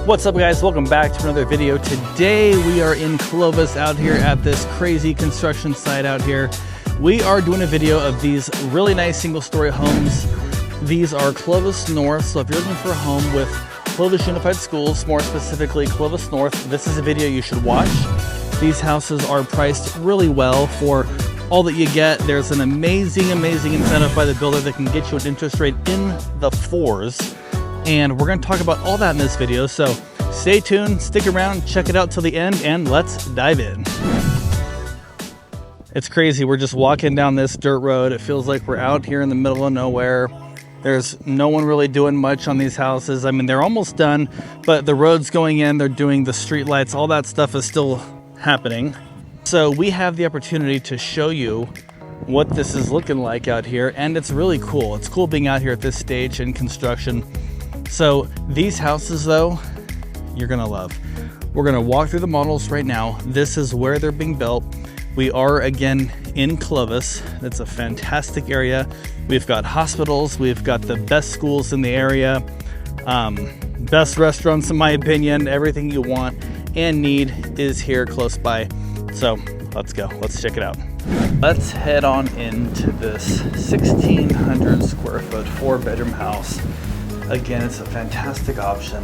What's up guys, welcome back to another video. Today we are in Clovis out here at this crazy construction site out here. We are doing a video of these really nice single-story homes. These are Clovis North, so if you're looking for a home with Clovis Unified Schools, more specifically Clovis North, this is a video you should watch. These houses are priced really well for all that you get. There's an amazing incentive by the builder that can get you an interest rate in the 4s. And we're going to talk about all that in this video, so stay tuned, stick around, check it out till the end, and let's dive in. It's crazy, we're just walking down this dirt road. It feels like we're out here in the middle of nowhere. There's no one really doing much on these houses. I mean, they're almost done, but the road's going in, they're doing the street lights, all that stuff is still happening. So we have the opportunity to show you what this is looking like out here, and it's really cool. It's cool being out here at this stage in construction. So these houses though, you're gonna love. We're gonna walk through the models right now. This is where they're being built. We are again in Clovis. It's a fantastic area. We've got hospitals, we've got the best schools in the area, best restaurants in my opinion. Everything you want and need is here close by. So let's go, let's check it out. Let's head on into this 1,600 square foot 4-bedroom house. Again, it's a fantastic option,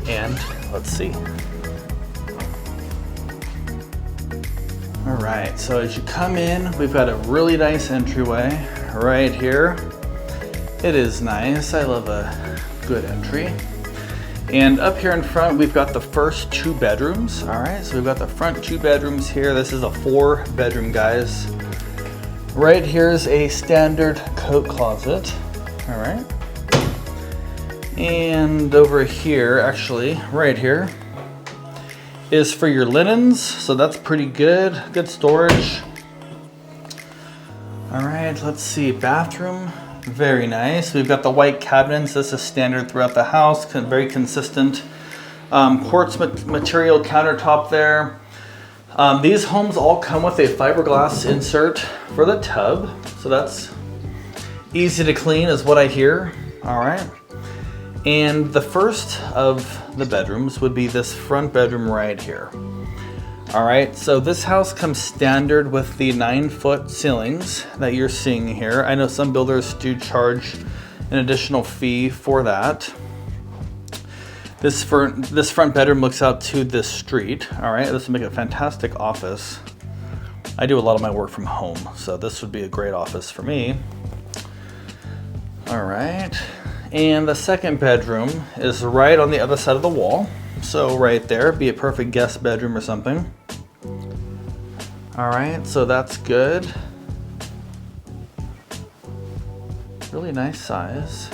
and let's see. All right, so as you come in, we've got a really nice entryway right here. It is nice, I love a good entry. And up here in front, we've got the first 2 bedrooms. All right, so we've got the front 2 bedrooms here. This is a 4-bedroom, guys. Right here is a standard coat closet, all right. And over here, actually, right here, is for your linens. So that's pretty good, good storage. All right, let's see, bathroom, very nice. We've got the white cabinets. This is standard throughout the house, very consistent. Quartz material countertop there. These homes all come with a fiberglass insert for the tub. So that's easy to clean is what I hear, all right. And the first of the bedrooms would be this front bedroom right here. All right, so this house comes standard with the 9-foot ceilings that you're seeing here. I know some builders do charge an additional fee for that. This front bedroom looks out to this street. All right, this would make a fantastic office. I do a lot of my work from home, so this would be a great office for me. All right. And the second bedroom is right on the other side of the wall. So right there, be a perfect guest bedroom or something. All right, so that's good. Really nice size.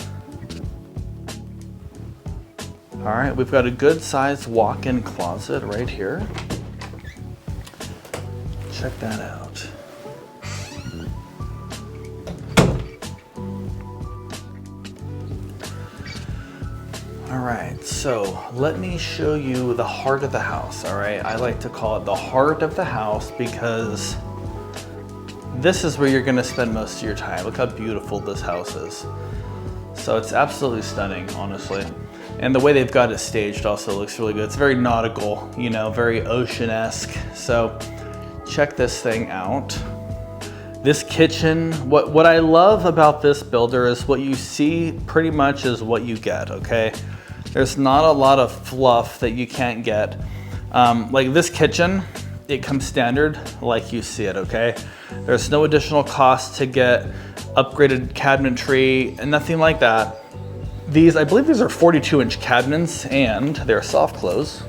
All right, we've got a good sized walk-in closet right here. Check that out. All right, so let me show you the heart of the house, all right? I like to call it the heart of the house because this is where you're gonna spend most of your time. Look how beautiful this house is. So it's absolutely stunning, honestly. And the way they've got it staged also looks really good. It's very nautical, you know, very ocean-esque. So check this thing out. This kitchen, what I love about this builder is what you see pretty much is what you get, okay? There's not a lot of fluff that you can't get. Like this kitchen, it comes standard like you see it, okay? There's no additional cost to get upgraded cabinetry and nothing like that. These, I believe these are 42-inch cabinets and they're soft close.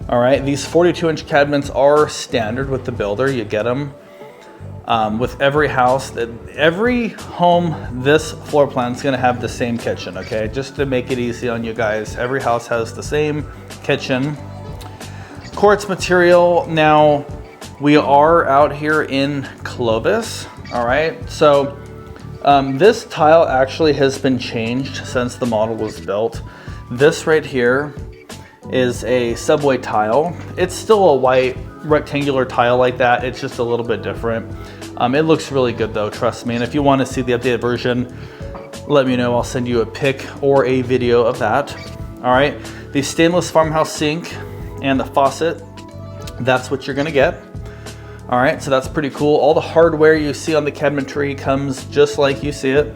All right, these 42-inch cabinets are standard with the builder. You get them with every house. Every home, this floor plan is gonna have the same kitchen, okay? Just to make it easy on you guys. Every house has the same kitchen. Quartz material. Now, we are out here in Clovis, all right? So this tile actually has been changed since the model was built. This right here is a subway tile. It's still a white rectangular tile like that. It's just a little bit different. It looks really good though, trust me. And if you want to see the updated version, let me know. I'll send you a pic or a video of that. All right, the stainless farmhouse sink and the faucet, that's what you're gonna get. All right, so that's pretty cool. All the hardware you see on the cabinetry comes just like you see it.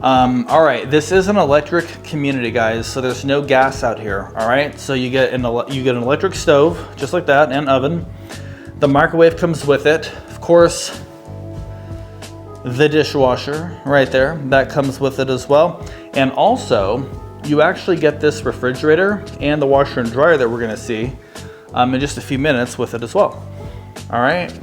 All right, this is an electric community, guys, so there's no gas out here. All right, so you get an electric stove, just like that, and oven. The microwave comes with it. Of course, the dishwasher right there, that comes with it as well. And also, you actually get this refrigerator and the washer and dryer that we're gonna see in just a few minutes with it as well. All right,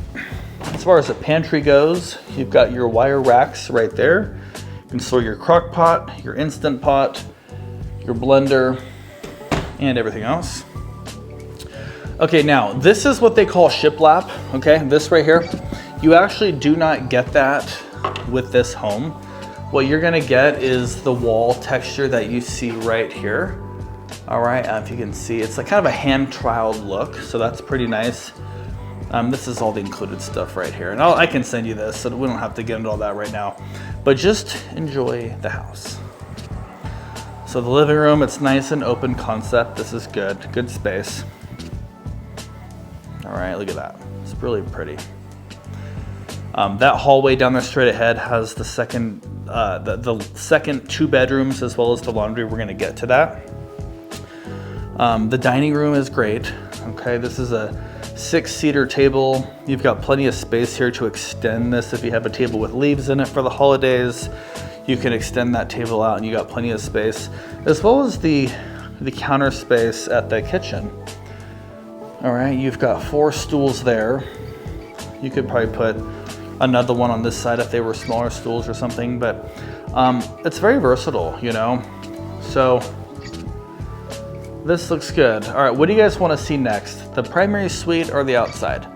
as far as the pantry goes, you've got your wire racks right there. You can store your crock pot, your Instant Pot, your blender, and everything else. Okay, now this is what they call shiplap, okay? This right here, you actually do not get that with this home. What you're gonna get is the wall texture that you see right here. All right, if you can see, it's like kind of a hand-troweled look, so that's pretty nice. This is all the included stuff right here. And I can send you this, so we don't have to get into all that right now. But just enjoy the house. So the living room, it's nice and open concept. This is good space. All right, look at that. It's really pretty. That hallway down there straight ahead has the second 2 bedrooms as well as the laundry. We're gonna get to that. The dining room is great. Okay, this is a 6-seater table. You've got plenty of space here to extend this. If you have a table with leaves in it for the holidays, you can extend that table out and you got plenty of space, as well as the counter space at the kitchen. All right, you've got 4 stools there. You could probably put another one on this side if they were smaller stools or something, but it's very versatile, you know? So this looks good. All right, what do you guys want to see next? The primary suite or the outside?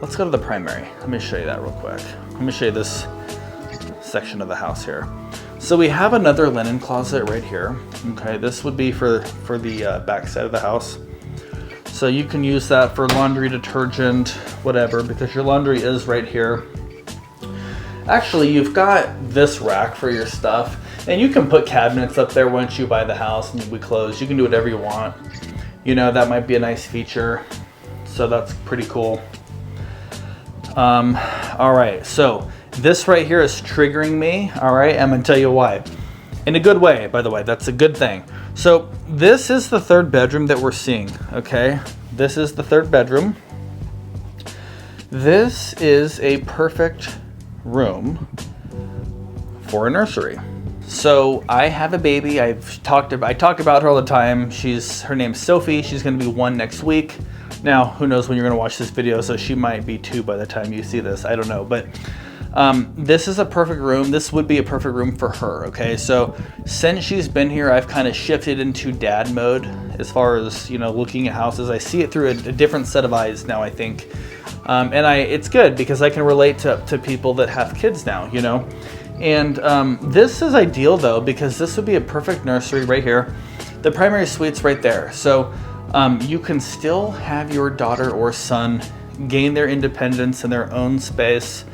Let's go to the primary. Let me show you that real quick. Let me show you this section of the house here. So we have another linen closet right here. Okay, this would be for the back side of the house. So you can use that for laundry, detergent, whatever, because your laundry is right here. Actually, you've got this rack for your stuff. And you can put cabinets up there once you buy the house and we close. You can do whatever you want. You know, that might be a nice feature. So that's pretty cool. All right, so this right here is triggering me. All right, I'm gonna tell you why. In a good way, by the way, that's a good thing. So this is the 3rd bedroom that we're seeing, okay? This is the 3rd bedroom. This is a perfect room for a nursery. So I have a baby. I talk about her all the time. Her name's Sophie. She's gonna be 1 next week. Now, who knows when you're gonna watch this video, so she might be 2 by the time you see this. I don't know, but this is a perfect room. This would be a perfect room for her, okay? So since she's been here, I've kind of shifted into dad mode as far as, you know, looking at houses. I see it through a different set of eyes now, I think. And it's good because I can relate to people that have kids now, you know? And this is ideal though, because this would be a perfect nursery right here. The primary suite's right there. So you can still have your daughter or son gain their independence in their own space,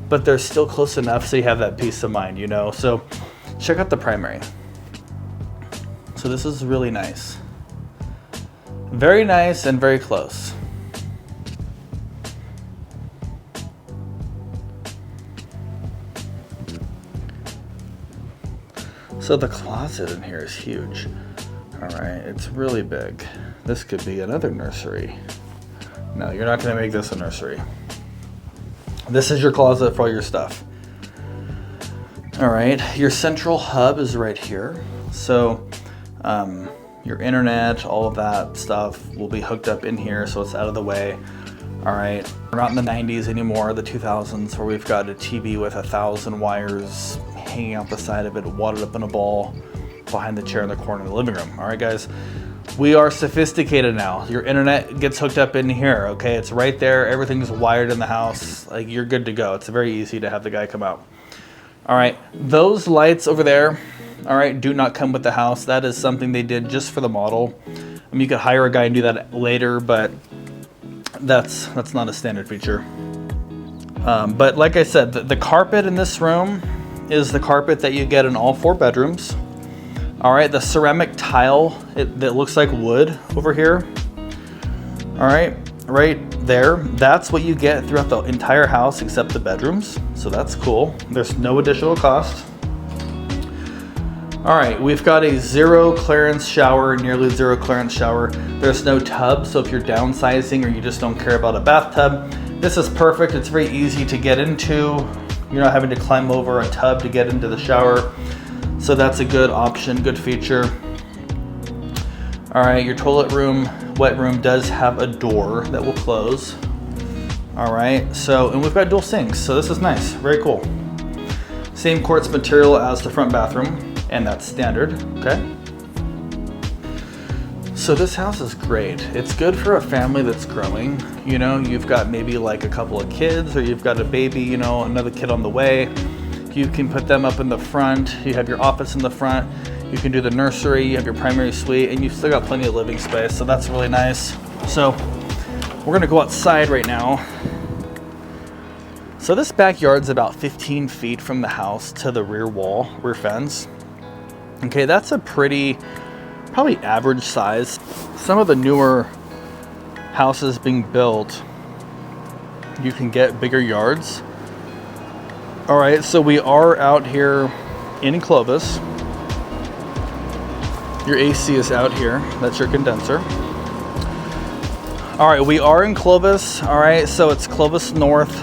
but they're still close enough so you have that peace of mind, you know? So check out the primary. So this is really nice. Very nice and very close. So the closet in here is huge. All right, it's really big. This could be another nursery. No, you're not gonna make this a nursery. This is your closet for all your stuff. All right, your central hub is right here. So your internet, all of that stuff will be hooked up in here, so it's out of the way. All right, we're not in the 90s anymore, the 2000s, where we've got a TV with 1,000 wires hanging out the side of it, wadded up in a ball behind the chair in the corner of the living room. All right, guys, we are sophisticated now. Your internet gets hooked up in here, okay? It's right there. Everything's wired in the house. Like, you're good to go. It's very easy to have the guy come out. All right, those lights over there, all right, do not come with the house. That is something they did just for the model. I mean, you could hire a guy and do that later, but that's not a standard feature. But like I said, the carpet in this room, is the carpet that you get in all 4 bedrooms. All right, the ceramic tile that looks like wood over here. All right, right there, that's what you get throughout the entire house except the bedrooms. So that's cool. There's no additional cost. All right, we've got a 0 clearance shower, nearly 0 clearance shower. There's no tub, so if you're downsizing or you just don't care about a bathtub, this is perfect. It's very easy to get into. You're not having to climb over a tub to get into the shower. So that's a good option, good feature. All right, your toilet room, wet room does have a door that will close. All right, so, and we've got dual sinks, so this is nice, very cool. Same quartz material as the front bathroom, and that's standard, okay? So this house is great. It's good for a family that's growing. You know, you've got maybe like a couple of kids, or you've got a baby, you know, another kid on the way. You can put them up in the front. You have your office in the front. You can do the nursery, you have your primary suite, and you've still got plenty of living space, so that's really nice. So we're gonna go outside right now. So this backyard's about 15 feet from the house to the rear wall, rear fence. Okay, that's a pretty, probably average size. Some of the newer houses being built, you can get bigger yards. All right, so we are out here in Clovis. Your AC is out here. That's your condenser. All right, we are in Clovis. All right, so it's Clovis North.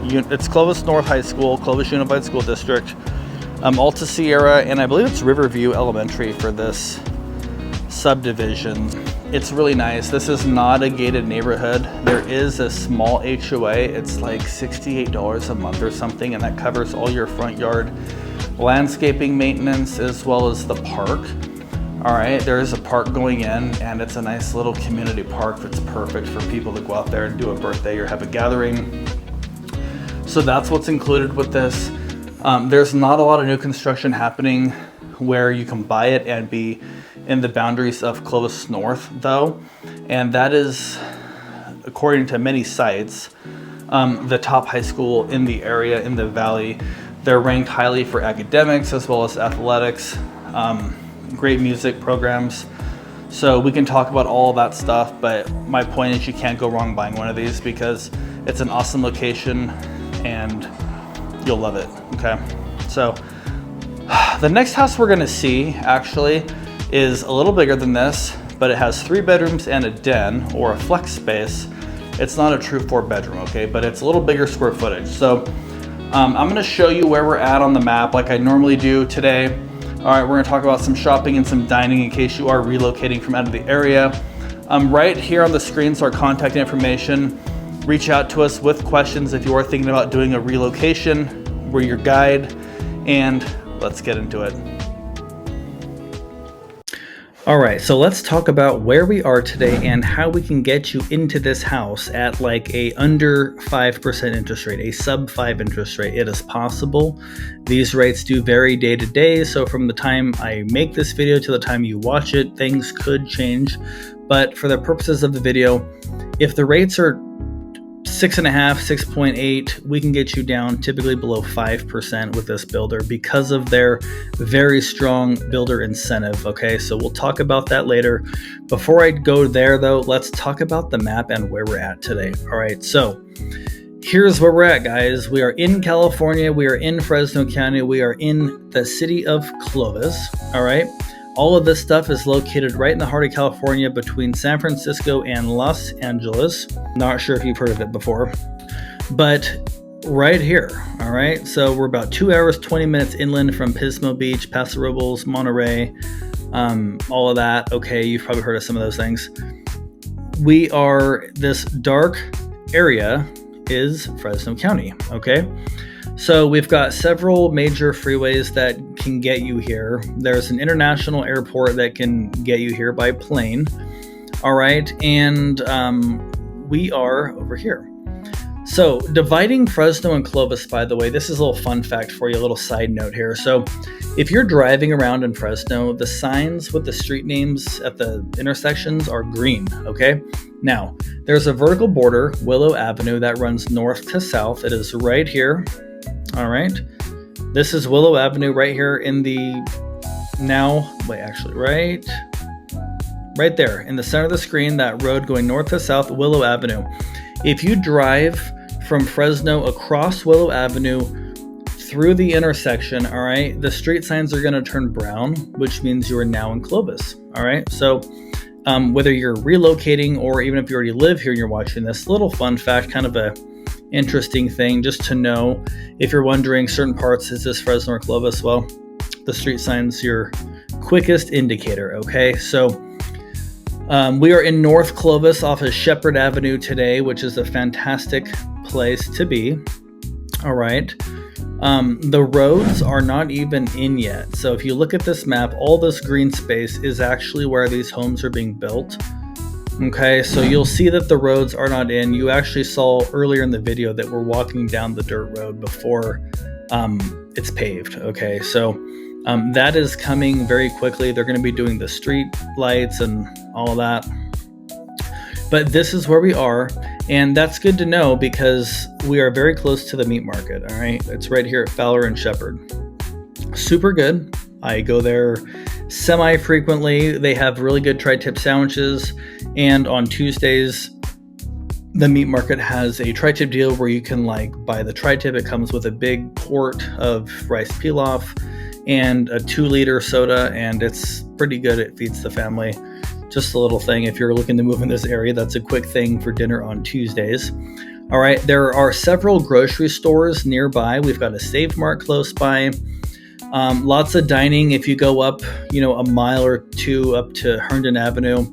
It's Clovis North High School, Clovis Unified School District, Alta Sierra, and I believe it's Riverview Elementary for this subdivision. It's really nice. This is not a gated neighborhood. There is a small HOA. It's like $68 a month or something, and that covers all your front yard landscaping maintenance as well as the park. All right, there is a park going in, and it's a nice little community park that's perfect for people to go out there and do a birthday or have a gathering. So that's what's included with this. There's not a lot of new construction happening where you can buy it and be in the boundaries of Clovis North, though. And that is, according to many sites, the top high school in the area, in the valley. They're ranked highly for academics as well as athletics. Great music programs. So we can talk about all of that stuff, but my point is you can't go wrong buying one of these because it's an awesome location and you'll love it, okay? So the next house we're gonna see actually is a little bigger than this, but it has 3 bedrooms and a den or a flex space. It's not a true 4-bedroom, okay? But it's a little bigger square footage. So I'm gonna show you where we're at on the map like I normally do today. All right, we're gonna talk about some shopping and some dining in case you are relocating from out of the area. Right here on the screen is our contact information. Reach out to us with questions if you are thinking about doing a relocation. We're your guide, and let's get into it. All right, so let's talk about where we are today and how we can get you into this house at like a under 5% interest rate, a sub 5 interest rate. It is possible. These rates do vary day to day. So from the time I make this video to the time you watch it, things could change. But for the purposes of the video, if the rates are 6.5, 6.8, we can get you down typically below 5% with this builder because of their very strong builder incentive. Okay, so we'll talk about that later. Before I go there though, let's talk about the map and where we're at today. All right, so here's where we're at, guys. We are in California. We are in Fresno County. We are in the city of Clovis. All right. All of this stuff is located right in the heart of California between San Francisco and Los Angeles. Not sure if you've heard of it before, but right here. All right. So we're about 2 hours, 20 minutes inland from Pismo Beach, Paso Robles, Monterey, all of that. Okay. You've probably heard of some of those things. We are, this dark area is Fresno County. Okay. So we've got several major freeways that can get you here. There's an international airport that can get you here by plane. All right. And we are over here. So dividing Fresno and Clovis, by the way, this is a little fun fact for you, a little side note here. So if you're driving around in Fresno, the signs with the street names at the intersections are green, okay? Now, there's a vertical border, Willow Avenue, that runs north to south. It is right here, all right? This is Willow Avenue right here in the right there in the center of the screen, that road going north to south, Willow Avenue. If you drive from Fresno across Willow Avenue through the intersection, all right, the street signs are going to turn brown, which means you are now in Clovis. All right. So whether you're relocating or even if you already live here and you're watching this, little fun fact, kind of a interesting thing just to know. If you're wondering certain parts, is this Fresno or Clovis? Well, the street sign's your quickest indicator. Okay. So we are in North Clovis off of Shepherd Avenue today, which is a fantastic place to be. All right. The roads are not even in yet. So if you look at this map, all this green space is actually where these homes are being built. Okay, so you'll see that the roads are not in. You actually saw earlier in the video that we're walking down the dirt road before it's paved. Okay, so that is coming very quickly. They're going to be doing the street lights and all that. But this is where we are, and that's good to know because we are very close to the meat market. All right, it's right here at Fowler and Shepherd. Super good. I go there semi-frequently. They have really good tri-tip sandwiches, and on Tuesdays, the meat market has a tri-tip deal where you can buy the tri-tip. It comes with a big quart of rice pilaf and a 2-liter soda, and it's pretty good. It feeds the family. Just a little thing. If you're looking to move in this area, that's a quick thing for dinner on Tuesdays. All right, there are several grocery stores nearby. We've got a Save Mart close by. Lots of dining. If you go up, a mile or two up to Herndon Avenue,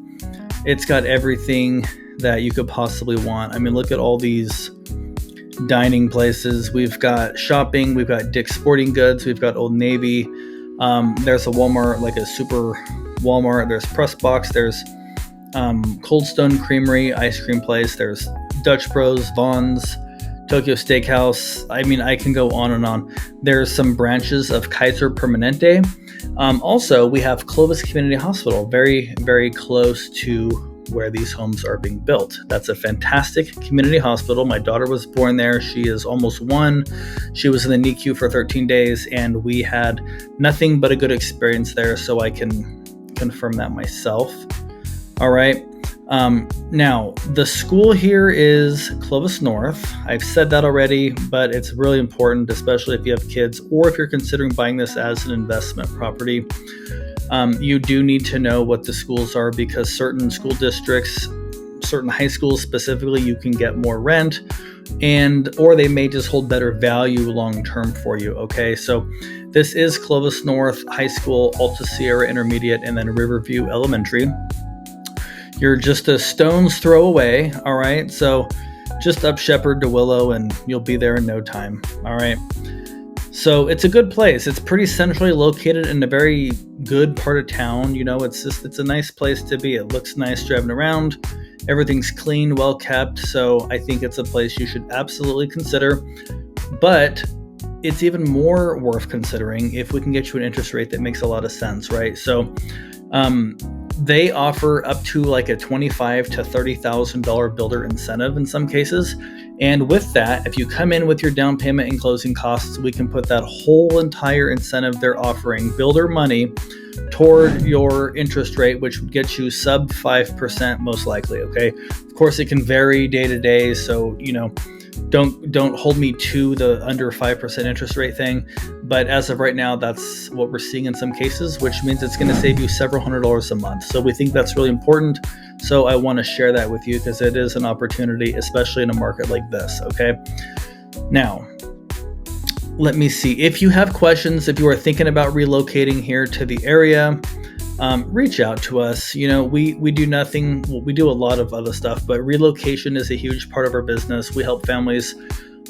it's got everything that you could possibly want. I mean, look at all these dining places. We've got shopping. We've got Dick's Sporting Goods. We've got Old Navy. There's a Walmart, like a super Walmart. There's Press Box. There's Cold Stone Creamery, ice cream place. There's Dutch Bros, Vaughn's, Tokyo Steakhouse. I mean, I can go on and on. There's some branches of Kaiser Permanente. Also, we have Clovis Community Hospital, very, very close to where these homes are being built. That's a fantastic community hospital. My daughter was born there. She is almost 1. She was in the NICU for 13 days, and we had nothing but a good experience there, so I can confirm that myself. All right. Now, the school here is Clovis North. I've said that already, but it's really important, especially if you have kids or if you're considering buying this as an investment property. You do need to know what the schools are because certain school districts, certain high schools specifically, you can get more rent or they may just hold better value long-term for you. Okay, so this is Clovis North High School, Alta Sierra Intermediate, and then Riverview Elementary. You're just a stone's throw away, all right? So just up Shepherd to Willow and you'll be there in no time, all right? So it's a good place. It's pretty centrally located in a very good part of town. It's a nice place to be. It looks nice driving around. Everything's clean, well kept. So I think it's a place you should absolutely consider. But it's even more worth considering if we can get you an interest rate that makes a lot of sense, right? So they offer up to like a $25,000 to $30,000 builder incentive in some cases. And with that, if you come in with your down payment and closing costs, we can put that whole entire incentive they're offering, builder money, toward your interest rate, which would get you sub 5% most likely. Okay. Of course, it can vary day to day. So, don't hold me to the under 5% interest rate thing. But as of right now, that's what we're seeing in some cases, which means it's going to save you several $100s a month. So we think that's really important. So I want to share that with you because it is an opportunity, especially in a market like this. Okay. Now, let me see. If you have questions, if you are thinking about relocating here to the area, reach out to us. We do nothing. Well, we do a lot of other stuff, but relocation is a huge part of our business. We help families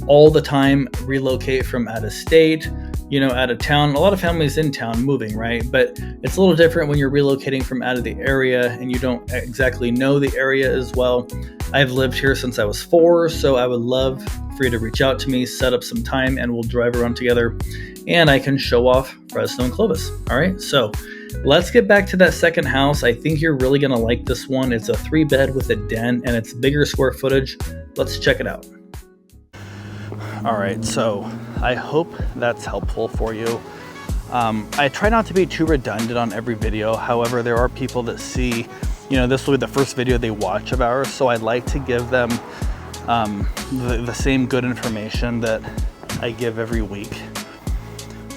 all the time relocate from out of state, out of town. A lot of families in town moving, right? But it's a little different when you're relocating from out of the area and you don't exactly know the area as well. I've lived here since I was 4, so I would love for you to reach out to me, set up some time, and we'll drive around together and I can show off Fresno and Clovis. All right, so let's get back to that second house. I think you're really going to like this one. It's a 3-bed with a den and it's bigger square footage. Let's check it out. All right, so I hope that's helpful for you. I try not to be too redundant on every video. However, there are people that see, you know, this will be the first video they watch of ours, so I'd like to give them the same good information that I give every week.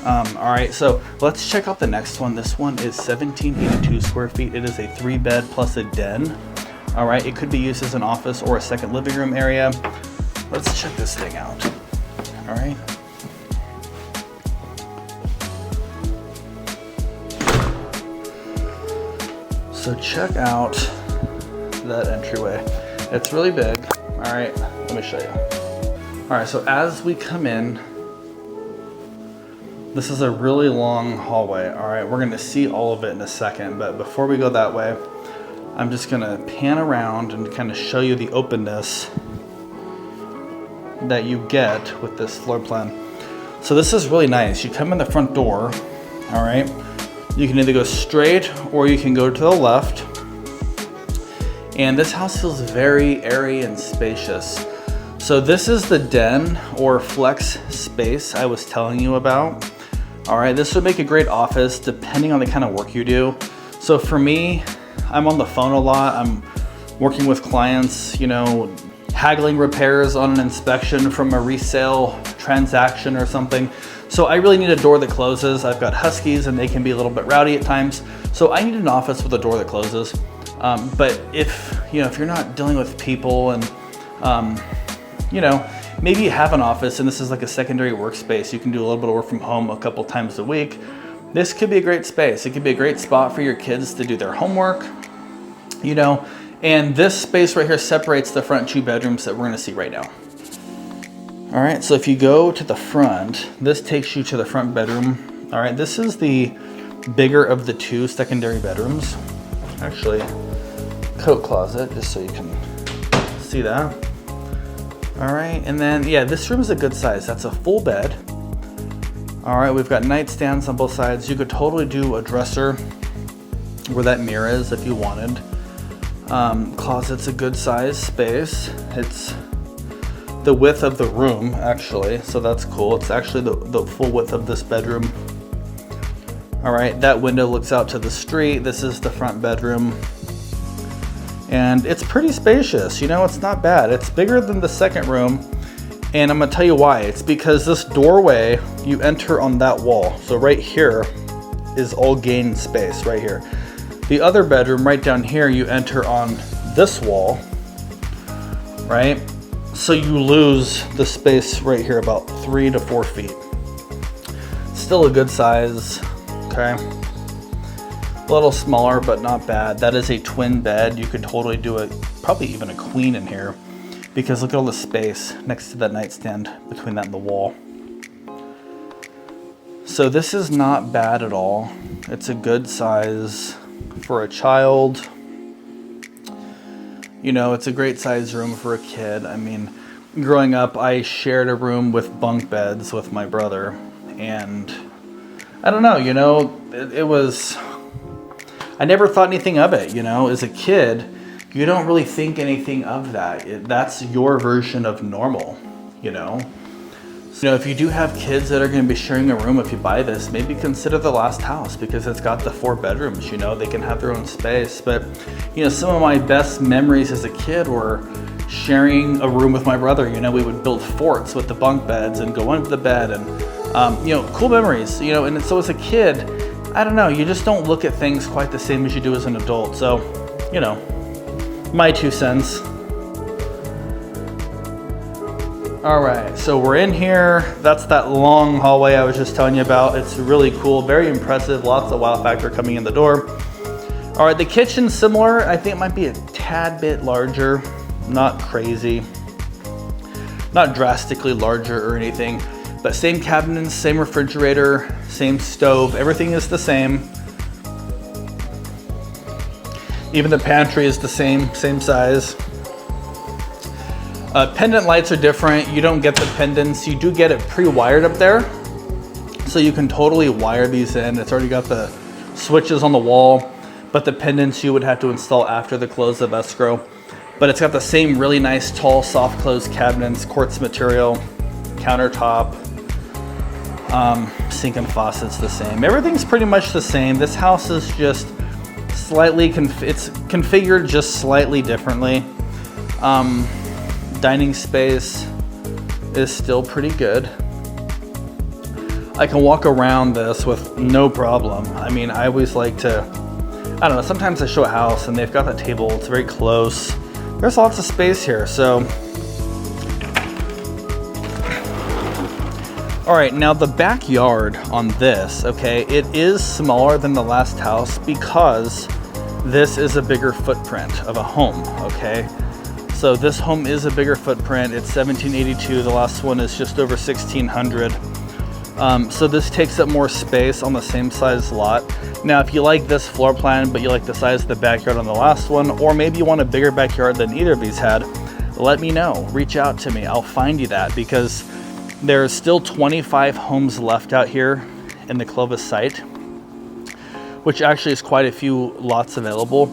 All right, so let's check out the next one. This one is 1782 square feet. It is a 3-bed plus a den. All right, it could be used as an office or a second living room area. Let's check this thing out. All right. So check out that entryway. It's really big. All right, let me show you. All right, so as we come in, this is a really long hallway. All right, we're gonna see all of it in a second, but before we go that way, I'm just gonna pan around and kind of show you the openness that you get with this floor plan. So this is really nice. You come in the front door, all right? You can either go straight or you can go to the left. And this house feels very airy and spacious. So this is the den or flex space I was telling you about. All right, this would make a great office depending on the kind of work you do. So for me, I'm on the phone a lot. I'm working with clients, you know, haggling repairs on an inspection from a resale transaction or something. So I really need a door that closes. I've got huskies and they can be a little bit rowdy at times. So I need an office with a door that closes. But if you're not dealing with people and, you know, maybe you have an office and this is like a secondary workspace. You can do a little bit of work from home a couple times a week. This could be a great space. It could be a great spot for your kids to do their homework, you know, and this space right here separates the front 2 bedrooms that we're gonna see right now. All right, so if you go to the front, this takes you to the front bedroom. All right, this is the bigger of the 2 secondary bedrooms. Actually, coat closet, just so you can see that. All right, and then, yeah, this room is a good size. That's a full bed. All right, we've got nightstands on both sides. You could totally do a dresser where that mirror is if you wanted. Closet's a good size space. It's the width of the room, actually, so that's cool. It's actually the full width of this bedroom. All right, that window looks out to the street. This is the front bedroom. And it's pretty spacious, you know, it's not bad. It's bigger than the second room, and I'm gonna tell you why. It's because this doorway, you enter on that wall. So right here is all gained space, right here. The other bedroom, right down here, you enter on this wall, right? So you lose the space right here, about 3 to 4 feet. Still a good size, okay? A little smaller, but not bad. That is a twin bed. You could totally do probably even a queen in here, because look at all the space next to that nightstand between that and the wall. So this is not bad at all. It's a good size for a child. You know, it's a great size room for a kid. I mean, growing up, I shared a room with bunk beds with my brother, and I don't know, you know, it was, I never thought anything of it, you know. As a kid, you don't really think anything of that. That's your version of normal, you know. So, you know, if you do have kids that are going to be sharing a room, if you buy this, maybe consider the last house, because it's got the 4 bedrooms, you know, they can have their own space. But, you know, some of my best memories as a kid were sharing a room with my brother. You know, we would build forts with the bunk beds and go under the bed, and, you know, cool memories, you know. And so as a kid, I don't know, you just don't look at things quite the same as you do as an adult. So, you know, my 2 cents. All right, so we're in here. That's that long hallway I was just telling you about. It's really cool, very impressive, lots of wow factor coming in the door. All right, the kitchen's similar. I think it might be a tad bit larger, not crazy, not drastically larger or anything, but same cabinets, same refrigerator, same stove, everything is the same. Even the pantry is the same size. Pendant lights are different. You don't get the pendants. You do get it pre-wired up there. So you can totally wire these in. It's already got the switches on the wall, but the pendants you would have to install after the close of escrow. But it's got the same really nice, tall, soft close cabinets, quartz material, countertop. Sink and faucet's the same. Everything's pretty much the same. This house is just slightly, it's configured just slightly differently. Dining space is still pretty good. I can walk around this with no problem. I mean, I always like to, I don't know, sometimes I show a house and they've got that table, it's very close. There's lots of space here, so. All right, now the backyard on this, okay, it is smaller than the last house because this is a bigger footprint of a home, okay? So this home is a bigger footprint. It's 1782, the last one is just over 1600. So this takes up more space on the same size lot. Now, if you like this floor plan, but you like the size of the backyard on the last one, or maybe you want a bigger backyard than either of these had, let me know, reach out to me. I'll find you that, because there's still 25 homes left out here in the Clovis site, which actually is quite a few lots available.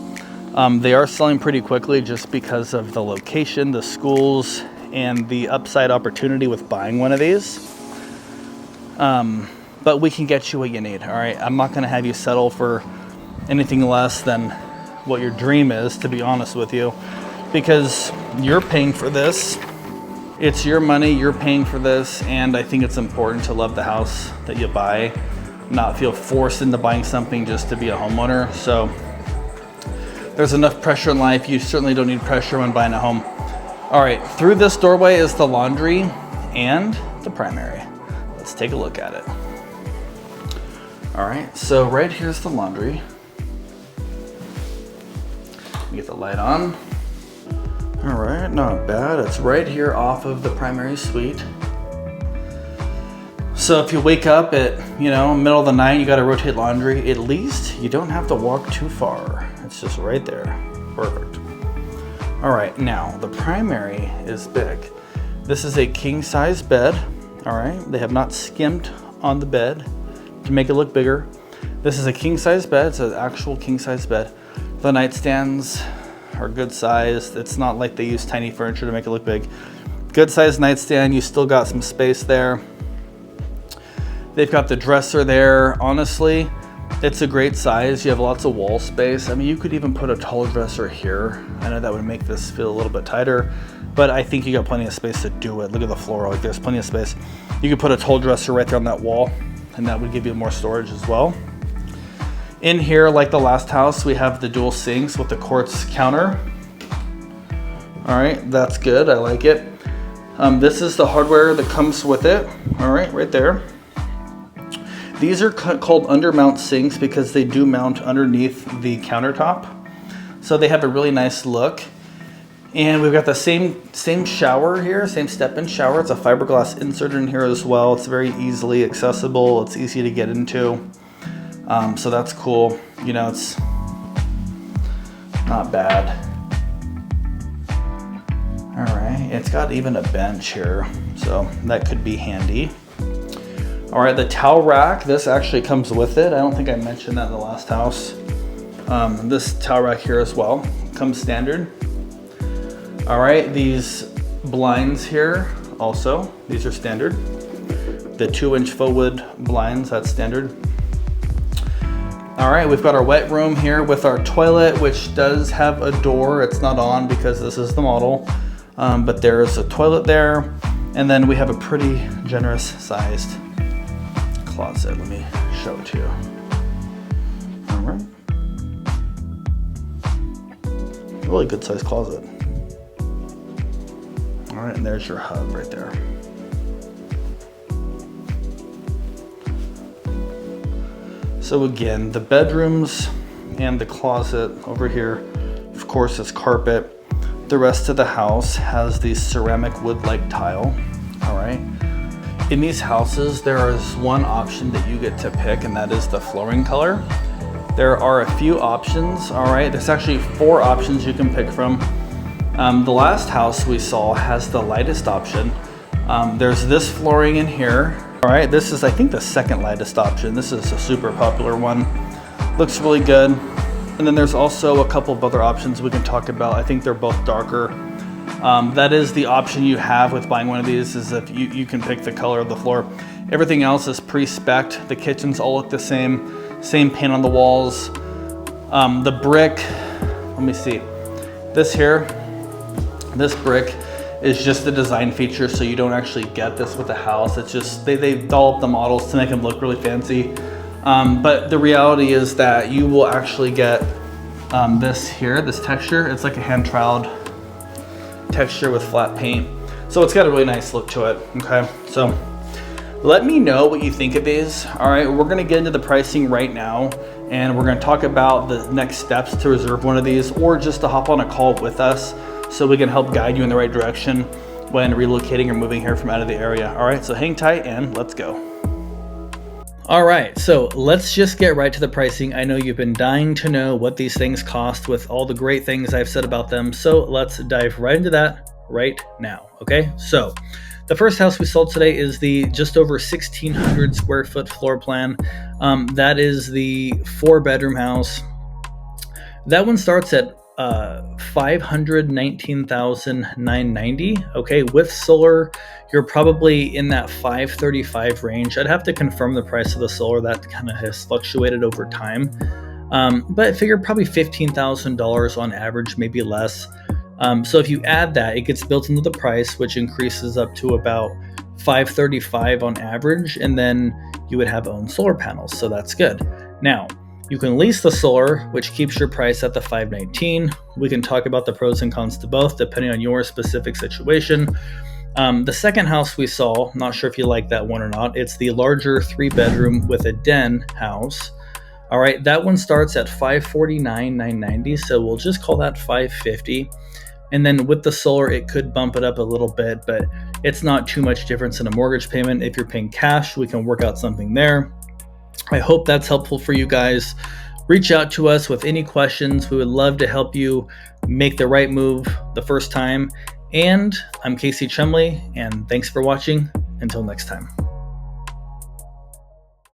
They are selling pretty quickly just because of the location, the schools, and the upside opportunity with buying one of these. But we can get you what you need, all right? I'm not gonna have you settle for anything less than what your dream is, to be honest with you, because you're paying for this. It's your money, you're paying for this, and I think it's important to love the house that you buy, not feel forced into buying something just to be a homeowner. So there's enough pressure in life. You certainly don't need pressure when buying a home. All right, through this doorway is the laundry and the primary. Let's take a look at it. All right, so right here's the laundry. Get the light on. All right, not bad. It's right here off of the primary suite. So if you wake up at, middle of the night, you gotta rotate laundry, at least you don't have to walk too far. It's just right there. Perfect. All right, now the primary is big. This is a king size bed. All right, they have not skimped on the bed to make it look bigger. This is a king size bed. It's an actual king size bed. The nightstands are good size. It's not like they use tiny furniture to make it look big. Good size nightstand. You still got some space there. They've got the dresser there. Honestly, it's a great size. You have lots of wall space. I mean, you could even put a taller dresser here. I know that would make this feel a little bit tighter, but I think you got plenty of space to do it. Look at the floor, like there's plenty of space. You could put a tall dresser right there on that wall, and that would give you more storage as well. In here, like the last house, we have the dual sinks with the quartz counter. All right, that's good, I like it. This is the hardware that comes with it. All right, right there. These are called undermount sinks because they do mount underneath the countertop. So they have a really nice look. And we've got the same shower here, same step-in shower. It's a fiberglass insert in here as well. It's very easily accessible. It's easy to get into. So that's cool. It's not bad. All right, it's got even a bench here, so that could be handy. All right, the towel rack, this actually comes with it. I don't think I mentioned that in the last house. This towel rack here as well, comes standard. All right, these blinds here also, these are standard. The 2-inch faux wood blinds, that's standard. All right, we've got our wet room here with our toilet, which does have a door. It's not on because this is the model, but there's a toilet there. And then we have a pretty generous sized closet. Let me show it to you. All right. Really good sized closet. All right, and there's your hub right there. So again, the bedrooms and the closet over here, of course, is carpet. The rest of the house has the ceramic wood-like tile. All right. In these houses, there is one option that you get to pick, and that is the flooring color. There are a few options, all right? There's actually 4 options you can pick from. The last house we saw has the lightest option. There's this flooring in here. All right, this is, I think, the second lightest option. This is a super popular one. Looks really good. And then there's also a couple of other options we can talk about. I think they're both darker. That is the option you have with buying one of these, is if you can pick the color of the floor. Everything else is pre-spec'd. The kitchens all look the same paint on the walls. The brick, let me see. This brick is just the design feature, so you don't actually get this with the house. It's just, they dollop the models to make them look really fancy. But the reality is that you will actually get this texture. It's like a hand troweled texture with flat paint. So it's got a really nice look to it, okay? So let me know what you think of these. All right, we're gonna get into the pricing right now, and we're gonna talk about the next steps to reserve one of these, or just to hop on a call with us so we can help guide you in the right direction when relocating or moving here from out of the area. All right, so hang tight and let's go. All right, so let's just get right to the pricing. I know you've been dying to know what these things cost with all the great things I've said about them. So let's dive right into that right now, okay? So the first house we sold today is the just over 1,600 square foot floor plan. That is the 4-bedroom house. That one starts at $519,990. Okay, with solar, you're probably in that $535 range. I'd have to confirm the price of the solar. That kind of has fluctuated over time, but I figure probably $15,000 on average, maybe less. So if you add that, it gets built into the price, which increases up to about $535 on average, and then you would have own solar panels, so that's good. Now, you can lease the solar, which keeps your price at the $519. We can talk about the pros and cons to both, depending on your specific situation. The second house we saw, I'm not sure if you like that one or not. It's the larger 3-bedroom with a den house. All right, that one starts at $549,990, so we'll just call that $550. And then with the solar, it could bump it up a little bit, but it's not too much difference in a mortgage payment. If you're paying cash, we can work out something there. I hope that's helpful for you guys. Reach out to us with any questions. We would love to help you make the right move the first time. And I'm Casey Chumley, and thanks for watching. Until next time.